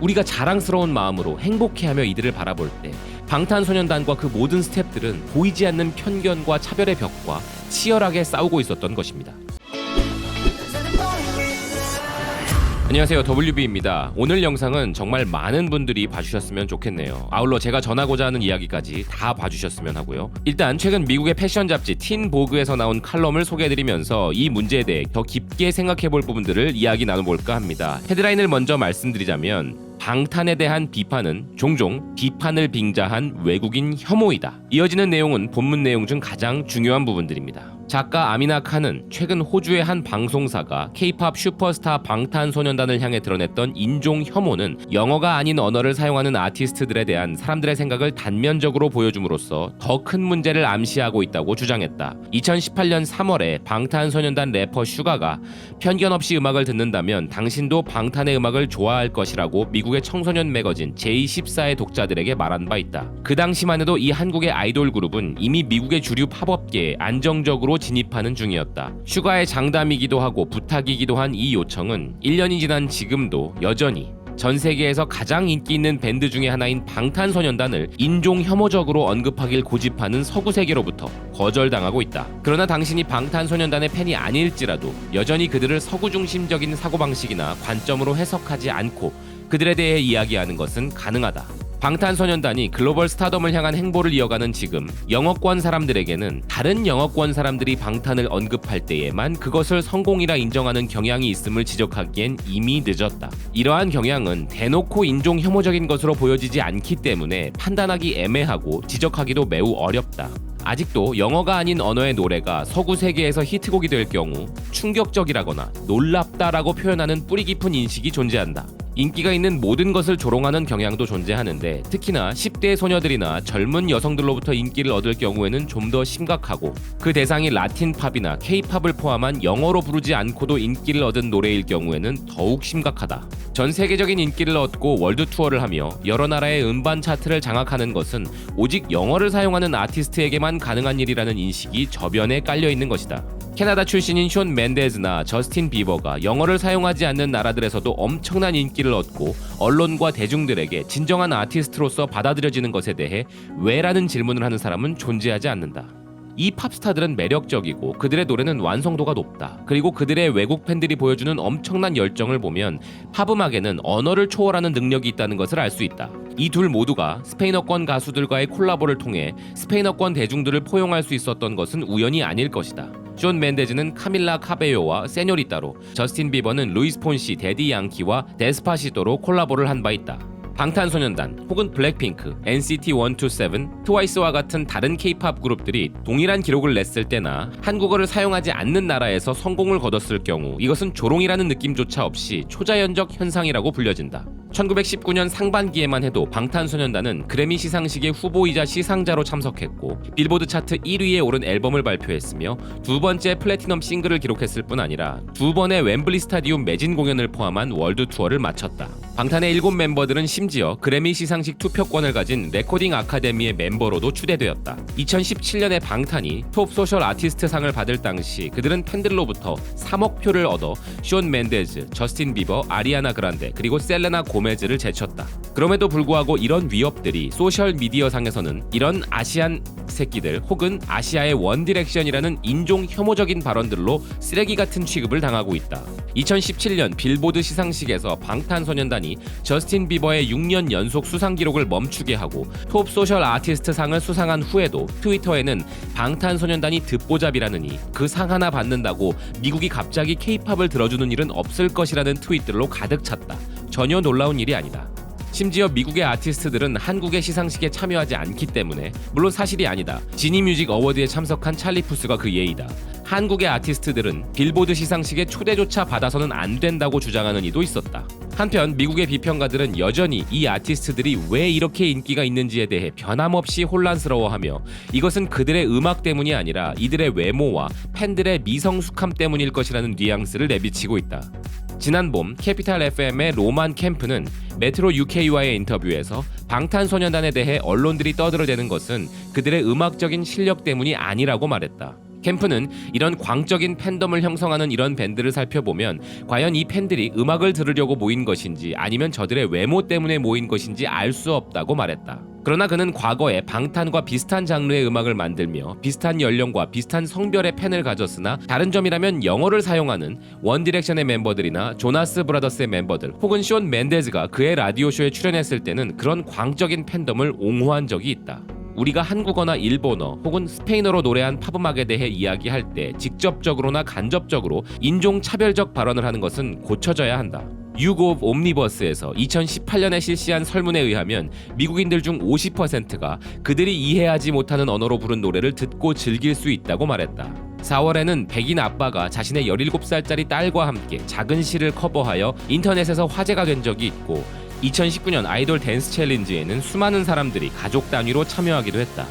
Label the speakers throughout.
Speaker 1: 우리가 자랑스러운 마음으로 행복해하며 이들을 바라볼 때 방탄소년단과 그 모든 스태프들은 보이지 않는 편견과 차별의 벽과 치열하게 싸우고 있었던 것입니다. 안녕하세요, WB입니다. 오늘 영상은 정말 많은 분들이 봐주셨으면 좋겠네요. 아울러 제가 전하고자 하는 이야기까지 다 봐주셨으면 하고요. 일단 최근 미국의 패션 잡지 틴 보그에서 나온 칼럼을 소개해드리면서 이 문제에 대해 더 깊게 생각해볼 부분들을 이야기 나눠볼까 합니다. 헤드라인을 먼저 말씀드리자면 방탄에 대한 비판은 종종 비판을 빙자한 외국인 혐오이다. 이어지는 내용은 본문 내용 중 가장 중요한 부분들입니다. 작가 아미나 칸은 최근 호주의 한 방송사가 K-팝 슈퍼스타 방탄소년단을 향해 드러냈던 인종 혐오는 영어가 아닌 언어를 사용하는 아티스트들에 대한 사람들의 생각을 단면적으로 보여줌으로써 더 큰 문제를 암시하고 있다고 주장했다. 2018년 3월에 방탄소년단 래퍼 슈가가 편견 없이 음악을 듣는다면 당신도 방탄의 음악을 좋아할 것이라고 미국의 청소년 매거진 j14의 독자들에게 말한 바 있다. 그 당시만 해도 이 한국의 아이돌 그룹은 이미 미국의 주류 팝업계에 안정적으로 진입하는 중이었다. 슈가의 장담이기도 하고 부탁이기도 한 이 요청은 1년이 지난 지금도 여전히 전 세계에서 가장 인기 있는 밴드 중에 하나인 방탄소년단을 인종 혐오적으로 언급하길 고집하는 서구 세계로부터 거절당하고 있다. 그러나 당신이 방탄소년단의 팬이 아닐지라도 여전히 그들을 서구 중심적인 사고방식이나 관점으로 해석하지 않고 그들에 대해 이야기하는 것은 가능하다. 방탄소년단이 글로벌 스타덤을 향한 행보를 이어가는 지금 영어권 사람들에게는 다른 영어권 사람들이 방탄을 언급할 때에만 그것을 성공이라 인정하는 경향이 있음을 지적하기엔 이미 늦었다. 이러한 경향은 대놓고 인종 혐오적인 것으로 보여지지 않기 때문에 판단하기 애매하고 지적하기도 매우 어렵다. 아직도 영어가 아닌 언어의 노래가 서구 세계에서 히트곡이 될 경우 충격적이라거나 놀랍다라고 표현하는 뿌리 깊은 인식이 존재한다. 인기가 있는 모든 것을 조롱하는 경향도 존재하는데 특히나 10대 소녀들이나 젊은 여성들로부터 인기를 얻을 경우에는 좀 더 심각하고 그 대상이 라틴 팝이나 K-팝을 포함한 영어로 부르지 않고도 인기를 얻은 노래일 경우에는 더욱 심각하다. 전 세계적인 인기를 얻고 월드 투어를 하며 여러 나라의 음반 차트를 장악하는 것은 오직 영어를 사용하는 아티스트에게만 가능한 일이라는 인식이 저변에 깔려 있는 것이다. 캐나다 출신인 숀 멘데즈나 저스틴 비버가 영어를 사용하지 않는 나라들에서도 엄청난 인기를 얻고 언론과 대중들에게 진정한 아티스트로서 받아들여지는 것에 대해 왜라는 질문을 하는 사람은 존재하지 않는다. 이 팝스타들은 매력적이고 그들의 노래는 완성도가 높다. 그리고 그들의 외국 팬들이 보여주는 엄청난 열정을 보면 팝음악에는 언어를 초월하는 능력이 있다는 것을 알 수 있다. 이 둘 모두가 스페인어권 가수들과의 콜라보를 통해 스페인어권 대중들을 포용할 수 있었던 것은 우연이 아닐 것이다. 숀 멘데즈는 카밀라 카베요와 세뇨리따로, 저스틴 비버는 루이스 폰시, 데디 양키와 데스파시토로 콜라보를 한 바 있다. 방탄소년단 혹은 블랙핑크, NCT 127, 트와이스와 같은 다른 K-팝 그룹들이 동일한 기록을 냈을 때나 한국어를 사용하지 않는 나라에서 성공을 거뒀을 경우 이것은 조롱이라는 느낌조차 없이 초자연적 현상이라고 불려진다. 1919년 상반기에만 해도 방탄소년단은 그래미 시상식의 후보이자 시상자로 참석했고 빌보드 차트 1위에 오른 앨범을 발표했으며 두 번째 플래티넘 싱글을 기록했을 뿐 아니라 두 번의 웸블리 스타디움 매진 공연을 포함한 월드 투어를 마쳤다. 방탄의 7 멤버들은 심지어 그래미 시상식 투표권을 가진 레코딩 아카데미의 멤버로도 추대되었다. 2017년에 방탄이 톱 소셜 아티스트 상을 받을 당시 그들은 팬들로부터 3억 표를 얻어 숀 멘데즈, 저스틴 비버, 아리아나 그란데 그리고 셀레나 고메즈를 제쳤다. 그럼에도 불구하고 이런 위협들이 소셜 미디어 상에서는 이런 아시안 새끼들 혹은 아시아의 원디렉션이라는 인종 혐오적인 발언들로 쓰레기 같은 취급을 당하고 있다. 2017년 빌보드 시상식에서 방탄소년단이 저스틴 비버의 6년 연속 수상 기록을 멈추게 하고 톱 소셜 아티스트 상을 수상한 후에도 트위터에는 방탄소년단이 듣보잡이라느니 그 상 하나 받는다고 미국이 갑자기 K-팝을 들어주는 일은 없을 것이라는 트윗들로 가득 찼다. 전혀 놀라운 일이 아니다. 심지어 미국의 아티스트들은 한국의 시상식에 참여하지 않기 때문에 물론 사실이 아니다. 지니뮤직 어워드에 참석한 찰리 푸스가 그 예이다. 한국의 아티스트들은 빌보드 시상식에 초대조차 받아서는 안 된다고 주장하는 이도 있었다. 한편 미국의 비평가들은 여전히 이 아티스트들이 왜 이렇게 인기가 있는지에 대해 변함없이 혼란스러워하며 이것은 그들의 음악 때문이 아니라 이들의 외모와 팬들의 미성숙함 때문일 것이라는 뉘앙스를 내비치고 있다. 지난 봄 캐피탈 FM의 로만 캠프는 메트로 UK와의 인터뷰에서 방탄소년단에 대해 언론들이 떠들어대는 것은 그들의 음악적인 실력 때문이 아니라고 말했다. 캠프는 이런 광적인 팬덤을 형성하는 이런 밴드를 살펴보면 과연 이 팬들이 음악을 들으려고 모인 것인지 아니면 저들의 외모 때문에 모인 것인지 알 수 없다고 말했다. 그러나 그는 과거에 방탄과 비슷한 장르의 음악을 만들며 비슷한 연령과 비슷한 성별의 팬을 가졌으나 다른 점이라면 영어를 사용하는 원디렉션의 멤버들이나 조나스 브라더스의 멤버들 혹은 숀 멘데즈가 그의 라디오쇼에 출연했을 때는 그런 광적인 팬덤을 옹호한 적이 있다. 우리가 한국어나 일본어 혹은 스페인어로 노래한 팝음악에 대해 이야기할 때 직접적으로나 간접적으로 인종차별적 발언을 하는 것은 고쳐져야 한다. 유고 오브 옴니버스에서 2018년에 실시한 설문에 의하면 미국인들 중 50%가 그들이 이해하지 못하는 언어로 부른 노래를 듣고 즐길 수 있다고 말했다. 4월에는 백인 아빠가 자신의 17살짜리 딸과 함께 작은 시를 커버하여 인터넷에서 화제가 된 적이 있고 2019년 아이돌 댄스 챌린지에는 수많은 사람들이 가족 단위로 참여하기도 했다.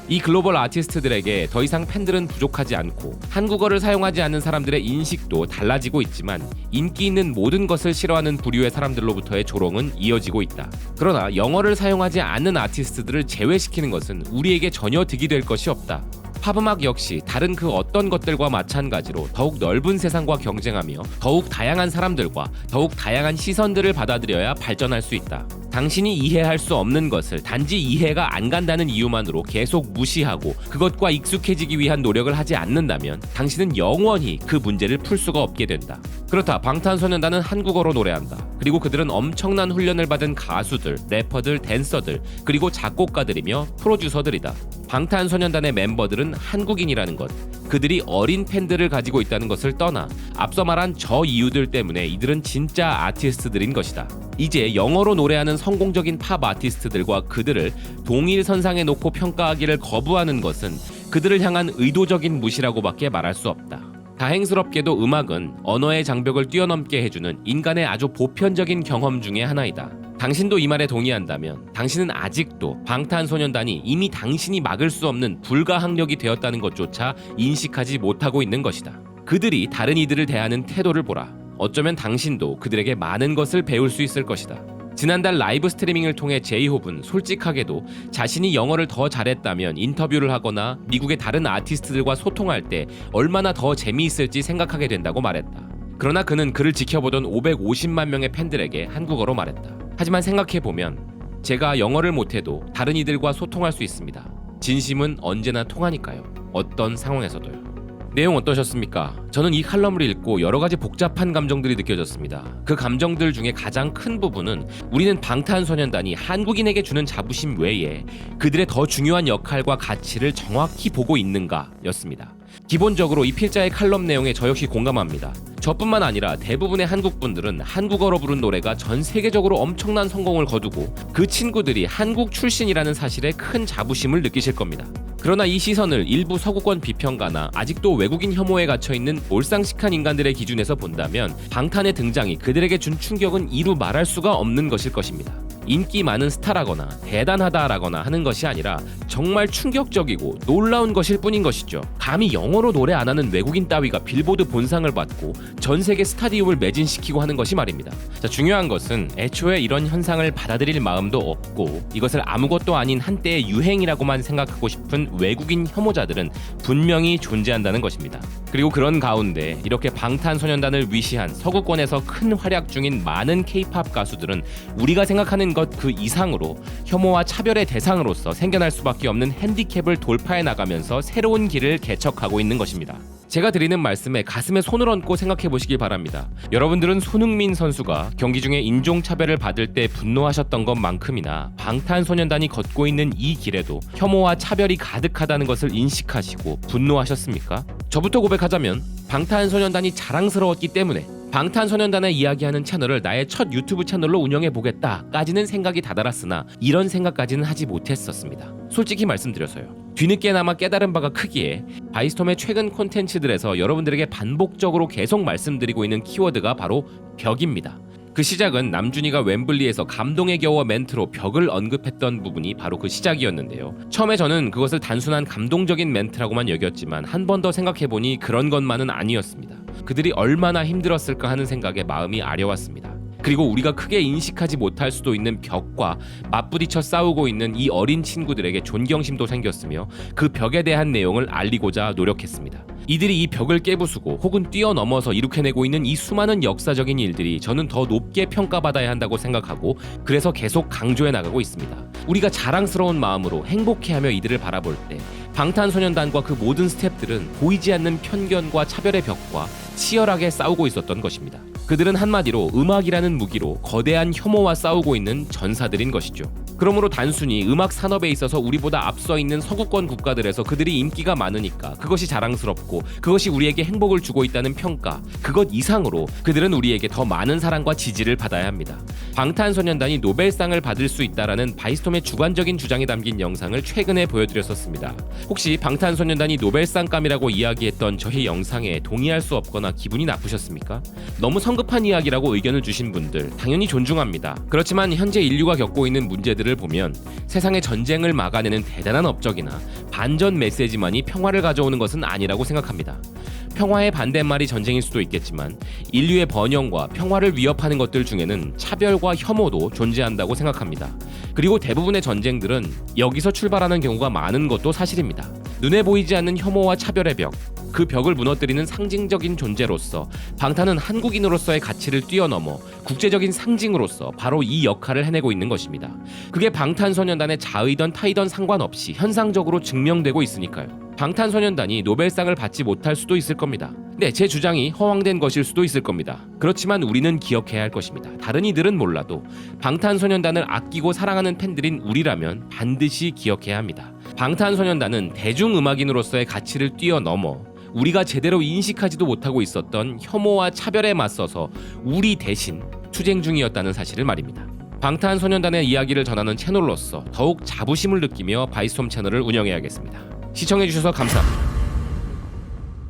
Speaker 1: 이 글로벌 아티스트들에게 더 이상 팬들은 부족하지 않고 한국어를 사용하지 않는 사람들의 인식도 달라지고 있지만 인기 있는 모든 것을 싫어하는 부류의 사람들로부터의 조롱은 이어지고 있다. 그러나 영어를 사용하지 않는 아티스트들을 제외시키는 것은 우리에게 전혀 득이 될 것이 없다. 팝음악 역시 다른 그 어떤 것들과 마찬가지로 더욱 넓은 세상과 경쟁하며 더욱 다양한 사람들과 더욱 다양한 시선들을 받아들여야 발전할 수 있다. 당신이 이해할 수 없는 것을 단지 이해가 안 간다는 이유만으로 계속 무시하고 그것과 익숙해지기 위한 노력을 하지 않는다면 당신은 영원히 그 문제를 풀 수가 없게 된다. 그렇다. 방탄소년단은 한국어로 노래한다. 그리고 그들은 엄청난 훈련을 받은 가수들, 래퍼들, 댄서들, 그리고 작곡가들이며 프로듀서들이다. 방탄소년단의 멤버들은 한국인이라는 것, 그들이 어린 팬들을 가지고 있다는 것을 떠나 앞서 말한 저 이유들 때문에 이들은 진짜 아티스트들인 것이다. 이제 영어로 노래하는 성공적인 팝 아티스트들과 그들을 동일 선상에 놓고 평가하기를 거부하는 것은 그들을 향한 의도적인 무시라고밖에 말할 수 없다. 다행스럽게도 음악은 언어의 장벽을 뛰어넘게 해주는 인간의 아주 보편적인 경험 중의 하나이다. 당신도 이 말에 동의한다면 당신은 아직도 방탄소년단이 이미 당신이 막을 수 없는 불가항력이 되었다는 것조차 인식하지 못하고 있는 것이다. 그들이 다른 이들을 대하는 태도를 보라. 어쩌면 당신도 그들에게 많은 것을 배울 수 있을 것이다. 지난달 라이브 스트리밍을 통해 제이홉은 솔직하게도 자신이 영어를 더 잘했다면 인터뷰를 하거나 미국의 다른 아티스트들과 소통할 때 얼마나 더 재미있을지 생각하게 된다고 말했다. 그러나 그는 그를 지켜보던 550만 명의 팬들에게 한국어로 말했다. 하지만 생각해보면 제가 영어를 못해도 다른 이들과 소통할 수 있습니다. 진심은 언제나 통하니까요. 어떤 상황에서도요. 내용 어떠셨습니까? 저는 이 칼럼을 읽고 여러 가지 복잡한 감정들이 느껴졌습니다. 그 감정들 중에 가장 큰 부분은 우리는 방탄소년단이 한국인에게 주는 자부심 외에 그들의 더 중요한 역할과 가치를 정확히 보고 있는가 였습니다. 기본적으로 이 필자의 칼럼 내용에 저 역시 공감합니다. 저뿐만 아니라 대부분의 한국분들은 한국어로 부른 노래가 전 세계적으로 엄청난 성공을 거두고 그 친구들이 한국 출신이라는 사실에 큰 자부심을 느끼실 겁니다. 그러나 이 시선을 일부 서구권 비평가나 아직도 외국인 혐오에 갇혀있는 몰상식한 인간들의 기준에서 본다면 방탄의 등장이 그들에게 준 충격은 이루 말할 수가 없는 것일 것입니다. 인기 많은 스타라거나 대단하다라거나 하는 것이 아니라 정말 충격적이고 놀라운 것일 뿐인 것이죠. 감히 영어로 노래 안 하는 외국인 따위가 빌보드 본상을 받고 전 세계 스타디움을 매진시키고 하는 것이 말입니다. 자, 중요한 것은 애초에 이런 현상을 받아들일 마음도 없고 이것을 아무것도 아닌 한때의 유행이라고만 생각하고 싶은 외국인 혐오자들은 분명히 존재한다는 것입니다. 그리고 그런 가운데 이렇게 방탄소년단을 위시한 서구권에서 큰 활약 중인 많은 K-팝 가수들은 우리가 생각하는 것 그 이상으로 혐오와 차별의 대상으로서 생겨날 수밖에 없는 핸디캡을 돌파해 나가면서 새로운 길을 개척하고 있는 것입니다. 제가 드리는 말씀에 가슴에 손을 얹고 생각해 보시길 바랍니다. 여러분들은 손흥민 선수가 경기 중에 인종차별을 받을 때 분노하셨던 것만큼이나 방탄소년단이 걷고 있는 이 길에도 혐오와 차별이 가득하다는 것을 인식하시고 분노하셨습니까? 저부터 고백하자면 방탄소년단이 자랑스러웠기 때문에 방탄소년단을 이야기하는 채널을 나의 첫 유튜브 채널로 운영해보겠다까지는 생각이 다다랐으나 이런 생각까지는 하지 못했었습니다. 솔직히 말씀드려서요. 뒤늦게나마 깨달은 바가 크기에 바이스톰의 최근 콘텐츠들에서 여러분들에게 반복적으로 계속 말씀드리고 있는 키워드가 바로 벽입니다. 그 시작은 남준이가 웸블리에서 감동에 겨워 멘트로 벽을 언급했던 부분이 바로 그 시작이었는데요. 처음에 저는 그것을 단순한 감동적인 멘트라고만 여겼지만 한 번 더 생각해보니 그런 것만은 아니었습니다. 그들이 얼마나 힘들었을까 하는 생각에 마음이 아려왔습니다. 그리고 우리가 크게 인식하지 못할 수도 있는 벽과 맞부딪혀 싸우고 있는 이 어린 친구들에게 존경심도 생겼으며 그 벽에 대한 내용을 알리고자 노력했습니다. 이들이 이 벽을 깨부수고 혹은 뛰어넘어서 이룩해내고 있는 이 수많은 역사적인 일들이 저는 더 높게 평가받아야 한다고 생각하고 그래서 계속 강조해 나가고 있습니다. 우리가 자랑스러운 마음으로 행복해하며 이들을 바라볼 때 방탄소년단과 그 모든 스태프들은 보이지 않는 편견과 차별의 벽과 치열하게 싸우고 있었던 것입니다. 그들은 한마디로 음악이라는 무기로 거대한 혐오와 싸우고 있는 전사들인 것이죠. 그러므로 단순히 음악 산업에 있어서 우리보다 앞서 있는 서구권 국가들에서 그들이 인기가 많으니까 그것이 자랑스럽고 그것이 우리에게 행복을 주고 있다는 평가, 그것 이상으로 그들은 우리에게 더 많은 사랑과 지지를 받아야 합니다. 방탄소년단이 노벨상을 받을 수 있다라는 바이스톰의 주관적인 주장이 담긴 영상을 최근에 보여드렸었습니다. 혹시 방탄소년단이 노벨상감이라고 이야기했던 저희 영상에 동의할 수 없거나 기분이 나쁘셨습니까? 너무 성급한 이야기라고 의견을 주신 분들 당연히 존중합니다. 그렇지만 현재 인류가 겪고 있는 문제들을 보면 세상의 전쟁을 막아내는 대단한 업적이나 반전 메시지만이 평화를 가져오는 것은 아니라고 생각합니다. 평화의 반대말이 전쟁일 수도 있겠지만 인류의 번영과 평화를 위협하는 것들 중에는 차별과 혐오도 존재한다고 생각합니다. 그리고 대부분의 전쟁들은 여기서 출발하는 경우가 많은 것도 사실입니다. 눈에 보이지 않는 혐오와 차별의 벽, 그 벽을 무너뜨리는 상징적인 존재로서 방탄은 한국인으로서의 가치를 뛰어넘어 국제적인 상징으로서 바로 이 역할을 해내고 있는 것입니다. 그게 방탄소년단의 자의던 타의던 상관없이 현상적으로 증명되고 있으니까요. 방탄소년단이 노벨상을 받지 못할 수도 있을 겁니다. 네, 제 주장이 허황된 것일 수도 있을 겁니다. 그렇지만 우리는 기억해야 할 것입니다. 다른 이들은 몰라도 방탄소년단을 아끼고 사랑하는 팬들인 우리라면 반드시 기억해야 합니다. 방탄소년단은 대중음악인으로서의 가치를 뛰어넘어 우리가 제대로 인식하지도 못하고 있었던 혐오와 차별에 맞서서 우리 대신 투쟁 중이었다는 사실을 말입니다. 방탄소년단의 이야기를 전하는 채널로서 더욱 자부심을 느끼며 바이스톰 채널을 운영해야겠습니다. 시청해주셔서 감사합니다.